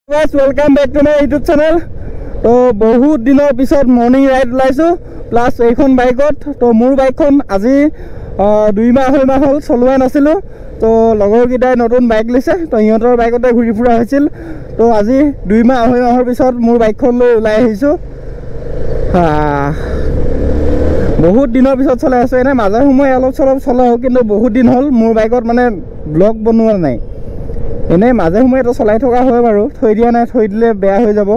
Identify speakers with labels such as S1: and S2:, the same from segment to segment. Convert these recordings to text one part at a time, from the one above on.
S1: Welcome back to my YouTube channel. तो बहुत दिनों पिछत मर्निंग राइड ओलाइছো प्लस এইখন বাইকত। तो मोर বাইকখন আজি 2 माह हल चलोৱা নাছিলো। तो লগৰকেইটাই নতুন বাইক লৈছে, তো ইহঁতৰ বাইকতে ঘূৰি ফুৰা হৈছিল। তো আজি 2 মাহৰ পিছত मोर বাইকখন লৈ ওলাই আহিছো। बहुत दिनों पिछत चलाई आছো। এনে মাজে সময় অলপ চলাও, কিন্তু बहुत दिन हल मोर বাইকত মানে ব্লগ বনোৱা নাই। এনে মাজে সময় তো চলাই থকা হয় বাৰু, থৈ দিয়া নাই, থৈ দিলে বেয়া হৈ যাব।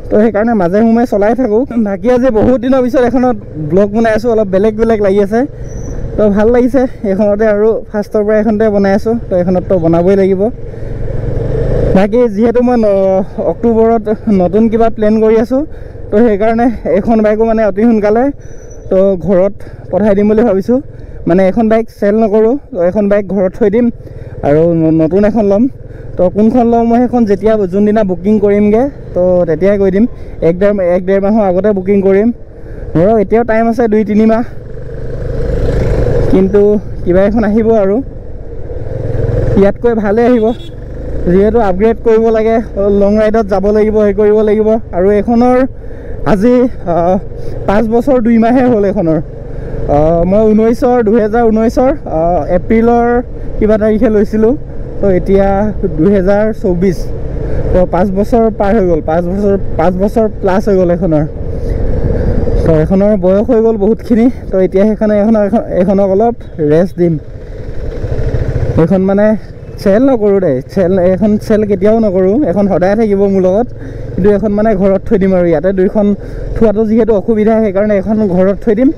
S1: তো সেইকাৰণে মাজে সময় চলাই থাকোঁ। বাকী আজি বহুত দিনৰ পিছত এখনত ব্লগ বনাই আছোঁ, অলপ বেলেগ লাগি আছে। তো ভাল লাগিছে এইখনতে, আৰু ফাৰ্ষ্টৰ পৰা এইখনতে বনাই আছোঁ। তো এইখনত তো বনাবই লাগিব। বাকী যিহেতু মই অক্টোবৰত নতুন কিবা প্লেন কৰি আছোঁ, তো সেইকাৰণে এইখন বাইকো মানে অতি সোনকালে তো ঘৰত পঠাই দিম বুলি ভাবিছোঁ। মানে এখন বাইক চেল নকৰোঁ, তো এখন বাইক ঘৰত থৈ দিম আৰু নতুন এখন ল'ম। তো কোনখন ল'ম মই সেইখন যেতিয়া যোনদিনা বুকিং কৰিমগৈ, তো তেতিয়াই কৈ দিম। এক ডেৰ মাহৰ আগতে বুকিং কৰিম। ধৰক এতিয়াও টাইম আছে 2-3 মাহ, কিন্তু কিবা এখন আহিব আৰু ইয়াতকৈ ভালেই আহিব। যিহেতু আপগ্ৰেড কৰিব লাগে, লং ৰাইডত যাব লাগিব, হেৰি কৰিব লাগিব। আৰু এইখনৰ আজি 5 বছৰ 2 মাহে হ'ল এইখনৰ। মই 2019 এপ্ৰিলৰ কিবা তাৰিখে লৈছিলোঁ। তো এতিয়া 2024, তো 5 বছৰ পাৰ হৈ গ'ল। 5 বছৰ প্লাছ হৈ গ'ল এইখনৰ। তো এইখনৰ বয়স হৈ গ'ল বহুতখিনি। তো এতিয়া এইখনক অলপ ৰেষ্ট দিম। এইখন মানে চেল নকৰোঁ দেই, এইখন চেল কেতিয়াও নকৰোঁ। এখন সদায় থাকিব মোৰ লগত, কিন্তু এইখন মানে ঘৰত থৈ দিম। আৰু ইয়াতে 2খন থোৱাটো যিহেতু অসুবিধা, সেইকাৰণে এখন ঘৰত থৈ দিম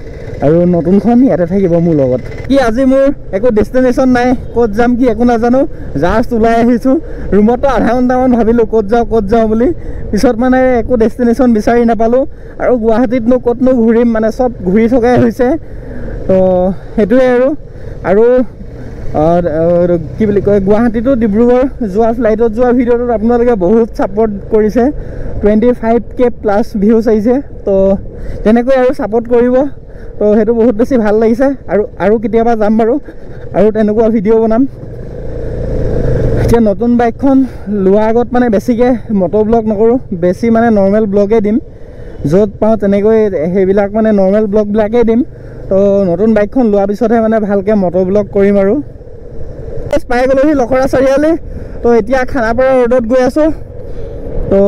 S1: আৰু নতুনখন ইয়াতে থাকিব মোৰ লগত। কি আজি মোৰ একো ডেষ্টিনেশ্যন নাই, ক'ত যাম কি একো নাজানো, জাষ্ট ওলাই আহিছোঁ। ৰুমতো আধা ঘণ্টামান ভাবিলোঁ ক'ত যাওঁ বুলি। পিছত মানে একো ডেষ্টিনেশ্যন বিচাৰি নাপালোঁ। আৰু গুৱাহাটীতনো ক'তনো ঘূৰিম, মানে চব ঘূৰি থকাই হৈছে। তো সেইটোৱে আৰু কি বুলি কয়, গুৱাহাটীটো ডিব্ৰুগড় যোৱা ফ্লাইটত যোৱা ভিডিঅ'টোত আপোনালোকে বহুত ছাপোৰ্ট কৰিছে। 25K প্লাছ ভিউজ আহিছে। তো তেনেকৈ আৰু ছাপোৰ্ট কৰিব। তো সেইটো বহুত বেছি ভাল লাগিছে। আৰু কেতিয়াবা যাম বাৰু, আৰু তেনেকুৱা ভিডিঅ' বনাম। এতিয়া নতুন বাইকখন লোৱাৰ আগত মানে বেছিকৈ মটৰ ব্লগ নকৰোঁ, বেছি মানে নৰ্মেল ব্লগেই দিম। য'ত পাওঁ তেনেকৈ সেইবিলাক মানে নৰ্মেল ব্লগবিলাকেই দিম। তো নতুন বাইকখন লোৱাৰ পিছতহে মানে ভালকৈ মটৰ ব্লগ কৰিম। আৰু পাই গ'লোহি লখৰা চাৰিআলি। তো এতিয়া খানাপাৰা ৰোডত গৈ আছোঁ। তো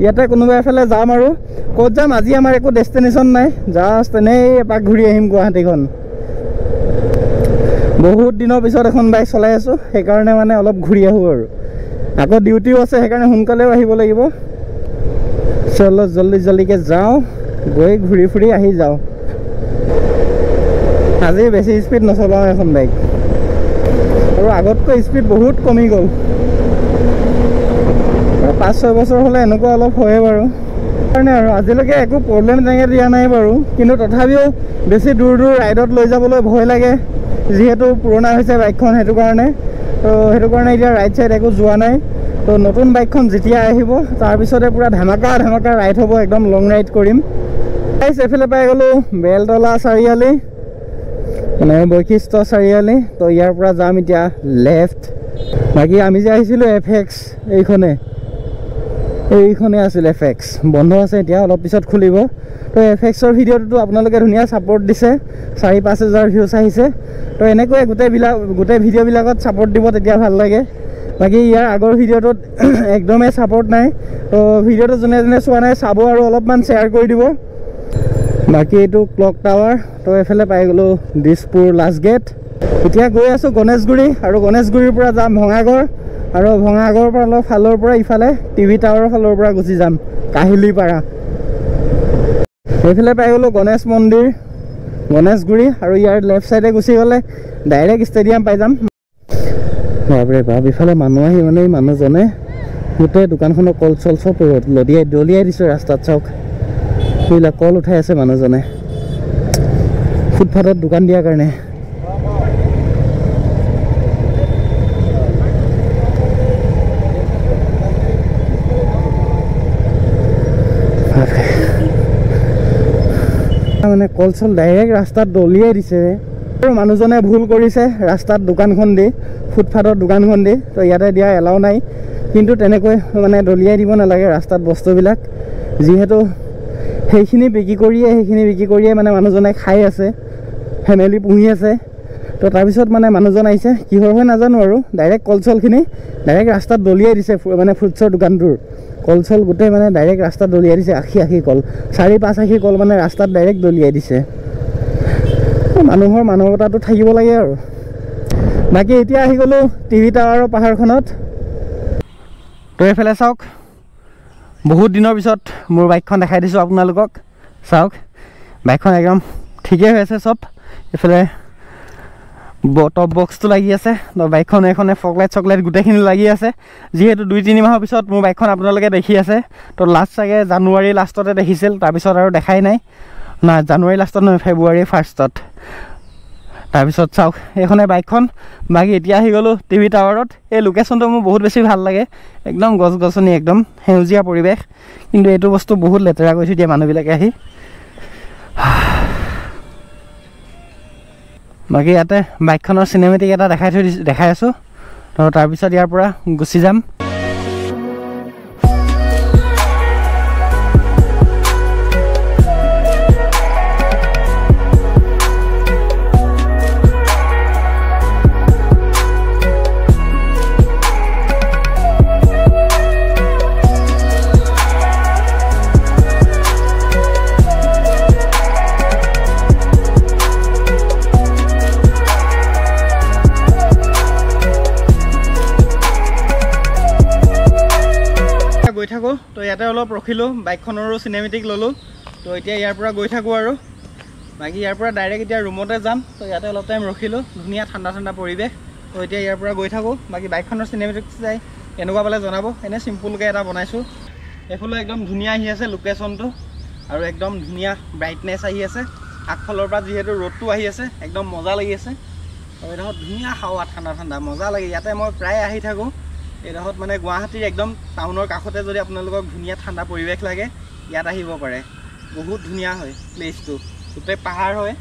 S1: ইয়াতে কোনোবা এফালে যাম। আৰু ক'ত যাম আজি আমাৰ একো ডেষ্টিনেশ্যন নাই, জাষ্ট এনেই এপাক ঘূৰি আহিম গুৱাহাটীখন। বহুত দিনৰ পিছত এখন বাইক চলাই আছোঁ, সেইকাৰণে মানে অলপ ঘূৰি আহোঁ। আৰু আকৌ ডিউটিও আছে, সেইকাৰণে সোনকালেও আহিব লাগিব। চলো জল্দিকৈ যাওঁ, গৈ ঘূৰি ফুৰি আহি যাওঁ। আজি বেছি স্পীড নচলাওঁ এখন বাইক, আৰু আগতকৈ স্পীড বহুত কমি গ'ল। 5-6 বছৰ হ'লে এনেকুৱা অলপ হয়ে বাৰু। সেইকাৰণে আৰু আজিলৈকে একো প্ৰব্লেম তেনেকৈ দিয়া নাই বাৰু। কিন্তু তথাপিও বেছি দূৰ ৰাইডত লৈ যাবলৈ ভয় লাগে, যিহেতু পুৰণা হৈছে বাইকখন। সেইটো কাৰণে এতিয়া ৰাইড চাইড একো যোৱা নাই। তো নতুন বাইকখন যেতিয়া আহিব, তাৰপিছতে পূৰা ধামাকা ৰাইড হ'ব, একদম লং ৰাইড কৰিম। এইফালে পাই গ'লোঁ বেলতলা চাৰিআলি, মানে বৈশিষ্ট্য চাৰিআলি। তো ইয়াৰ পৰা যাম এতিয়া লেফ্ট। বাকী আমি যে আহিছিলোঁ FX, এইখনে আছিল FX। বন্ধ আছে এতিয়া, অলপ পিছত খুলিব। তো FXৰ ভিডিঅ'টোতো আপোনালোকে ধুনীয়া ছাপোৰ্ট দিছে, 4-5 হাজাৰ ভিউজ আহিছে। তো এনেকৈ গোটেই ভিডিঅ'বিলাকত ছাপোৰ্ট দিব, তেতিয়া ভাল লাগে। বাকী ইয়াৰ আগৰ ভিডিঅ'টোত একদমেই ছাপোৰ্ট নাই। তো ভিডিঅ'টো যোনে চোৱা নাই চাব, আৰু অলপমান শ্বেয়াৰ কৰি দিব। বাকী এইটো ক্লক টাৱাৰ। তো এইফালে পাই গ'লোঁ দিছপুৰ লাষ্ট গেট। এতিয়া গৈ আছোঁ গণেশগুৰি, আৰু গণেশগুৰিৰ পৰা যাম ভঙাগড়, আৰু ভঙাগড়ৰ পৰা অলপ ফালৰ পৰা ইফালে টিভি টাৱাৰৰ ফালৰ পৰা গুচি যাম কাহিলীপাৰা। এইফালে পাই গ'লোঁ গণেশ মন্দিৰ, গণেশগুৰি। আৰু ইয়াৰ লেফ্ট চাইডে গুচি গ'লে ডাইৰেক্ট ষ্টেডিয়াম পাই যাম। বাপৰে বাপ, ইফালে মানুহ আহি মানে মানুহজনে গোটেই দোকানখনৰ কল চল চব দলিয়াই দিছোঁ ৰাস্তাত। চাওক, সেইবিলাক কল উঠাই আছে মানুহজনে ফুটপাথত দোকান দিয়াৰ কাৰণে। মানে কল চল ডাইৰেক্ট ৰাস্তাত দলিয়াই দিছে। আৰু মানুহজনে ভুল কৰিছে, ৰাস্তাত দোকানখন দি, ফুটপাথত দোকানখন দি। তো ইয়াতে দিয়া এলাও নাই, কিন্তু তেনেকৈ মানে দলিয়াই দিব নালাগে ৰাস্তাত বস্তুবিলাক, যিহেতু সেইখিনি বিক্ৰী কৰিয়ে মানে মানুহজনে খাই আছে, ফেমিলি পুহি আছে। তো তাৰপিছত মানে মানুহজন আহিছে, কিহৰ হয় নাজানো আৰু, ডাইৰেক্ট কলচলখিনি ডাইৰেক্ট ৰাস্তাত দলিয়াই দিছে, মানে ফ্ৰুটছৰ দোকানটোৰ কলচল গোটেই মানে ডাইৰেক্ট ৰাস্তাত দলিয়াই দিছে। আশী কল, 4-5 আশী কল মানে ৰাস্তাত ডাইৰেক্ট দলিয়াই দিছে। মানুহৰ মানৱতাটো থাকিব লাগে আৰু। বাকী এতিয়া আহি গ'লোঁ টিভি টাৱাৰৰ পাহাৰখনত। তো এইফালে চাওক, বহুত দিনৰ পিছত মোৰ বাইকখন দেখাই দিছোঁ আপোনালোকক। চাওক বাইকখন একদম ঠিকেই হৈ আছে চব। এইফালে টপ বক্সটো লাগি আছে, তো বাইকখন এইখনে ফকলাইট চকলাইট গোটেইখিনি লাগি আছে। যিহেতু 2-3 মাহৰ পিছত মোৰ বাইকখন আপোনালোকে দেখি আছে। তো লাষ্ট চাগে জানুৱাৰী লাষ্টতে দেখিছিল, তাৰপিছত আৰু দেখাই নাই। জানুৱাৰী লাষ্টত নহয়, ফেব্ৰুৱাৰী 1st। তাৰপিছত চাওক এইখনে বাইকখন। বাকী এতিয়া আহি গ'লোঁ টিভি টাৱাৰত। এই লোকেশ্যনটো মোৰ বহুত বেছি ভাল লাগে, একদম গছ গছনি, একদম সেউজীয়া পৰিৱেশ। কিন্তু এইটো বস্তু বহুত লেতেৰা কৰি থৈ দিয়ে মানুহবিলাকে আহি। বাকী ইয়াতে বাইকখনৰ চিনেমেটিক এটা দেখাই আছোঁ। তো তাৰপিছত ইয়াৰ পৰা গুচি যাম। গৈ থাকোঁ। তো ইয়াতে অলপ ৰখিলোঁ, বাইকখনৰো চিনেমেটিক ল'লোঁ। তো এতিয়া ইয়াৰ পৰা গৈ থাকোঁ আৰু। বাকী ইয়াৰ পৰা ডাইৰেক্ট এতিয়া ৰুমতে যাম। তো ইয়াতে অলপ টাইম ৰখিলোঁ, ধুনীয়া ঠাণ্ডা ঠাণ্ডা পৰিৱেশ। তো এতিয়া ইয়াৰ পৰা গৈ থাকোঁ। বাকী বাইকখনৰ চিনেমেটিক চাই এনেকুৱা পালে জনাব। এনেই চিম্পুলকৈ এটা বনাইছোঁ। এইফালে একদম ধুনীয়া আহি আছে লোকেশ্যনটো, আৰু একদম ধুনীয়া ব্ৰাইটনেছ আহি আছে। আগফালৰ পৰা যিহেতু ৰ'দটো আহি আছে, একদম মজা লাগি আছে। আৰু এইডোখৰত ধুনীয়া হাৱা, ঠাণ্ডা ঠাণ্ডা মজা লাগে। ইয়াতে মই প্ৰায় আহি থাকোঁ। এইডোখৰত মানে গুৱাহাটীৰ একদম টাউনৰ কাষতে যদি আপোনালোকক ধুনীয়া ঠাণ্ডা পৰিৱেশ লাগে, ইয়াত আহিব পাৰে। বহুত ধুনীয়া হয় প্লেচটো, গোটেই পাহাৰ হয়।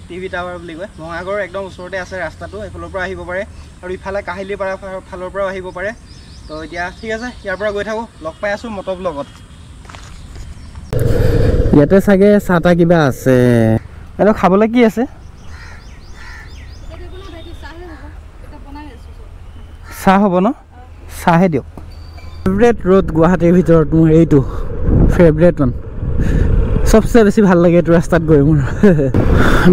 S1: টিভি টাৱাৰ বুলি কয়। ভঙাগড় একদম ওচৰতে আছে ৰাস্তাটো, এইফালৰ পৰা আহিব পাৰে। আৰু ইফালে কাহিলীপাৰা ফালৰ পৰাও আহিব পাৰে। তো এতিয়া ঠিক আছে, ইয়াৰ পৰা গৈ থাকোঁ। লগ পাই আছোঁ মটৰ ব্লগত। ইয়াতে চাগে চাহ তাহ কিবা আছে। এইটো খাবলৈ কি আছে? চাহ হ'ব ন? চাহে দিয়ক। ফেভৰেট ৰোড গুৱাহাটীৰ ভিতৰত মোৰ এইটো ফেভৰেট ওৱান। চবচে বেছি ভাল লাগে এইটো ৰাস্তাত গৈ মোৰ।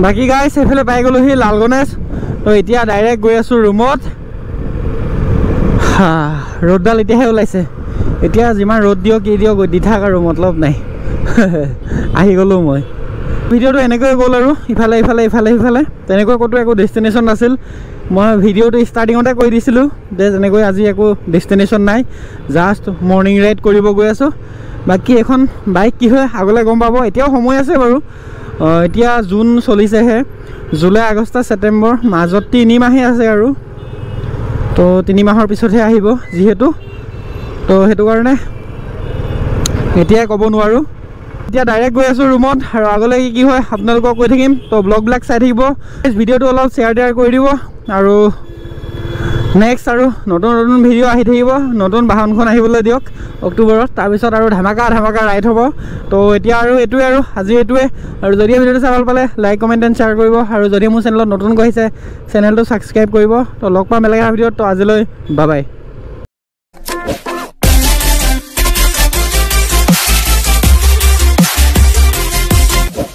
S1: বাকী গাইছ, এইফালে পাই গ'লোহি লাল গণেশ। তো এতিয়া ডাইৰেক্ট গৈ আছোঁ ৰুমত। ৰ'দডাল এতিয়াহে ওলাইছে। এতিয়া যিমান ৰ'দ দিয়ক কি দিয়ক, দি থাক আৰু মতলব নাই। আহি গ'লোঁ মই। ভিডিঅ'টো এনেকৈ গ'ল আৰু ইফালে সিফালে তেনেকৈ ক'তো একো ডেষ্টিনেশ্যন নাছিল। মই ভিডিঅ'টো ষ্টাৰ্টিঙতে কৈ দিছিলোঁ যে যেনেকৈ আজি একো ডেষ্টিনেশ্যন নাই, জাষ্ট মৰ্ণিং ৰাইড কৰিব গৈ আছোঁ। বাকী এখন বাইক কি হয় আগলৈ গম পাব। এতিয়াও সময় আছে বাৰু। এতিয়া জুন চলিছেহে, জুলাই আগষ্ট ছেপ্টেম্বৰ, মাজত 3 মাহেই আছে আৰু। তো 3 মাহৰ পিছতহে আহিব যিহেতু। তো সেইটো কাৰণে এতিয়াই ক'ব নোৱাৰোঁ। এতিয়া ডাইৰেক্ট গৈ আছোঁ ৰুমত, আৰু আগলৈ কি হয় আপোনালোকক কৈ থাকিম। তো ব্লগবিলাক চাই থাকিব। ভিডিঅ'টো অলপ শ্বেয়াৰ কৰি দিব। আৰু নেক্সট আৰু নতুন ভিডিঅ' আহি থাকিব। নতুন বাহনখন আহিবলৈ দিয়ক অক্টোবৰত, তাৰপিছত আৰু ধামাকা ৰাইড হ'ব। তো এতিয়া আৰু এইটোৱে, আৰু আজি এইটোৱে। আৰু যদি ভিডিঅ'টো চাই ভাল পালে লাইক কমেণ্ট এণ্ড শ্বেয়াৰ কৰিব। আৰু যদি মোৰ চেনেলত নতুনকৈ আহিছে চেনেলটো ছাবস্ক্ৰাইব কৰিব। তো লগ পাম বেলেগ এটা ভিডিঅ'ত। তো আজিলৈ বাই বাই।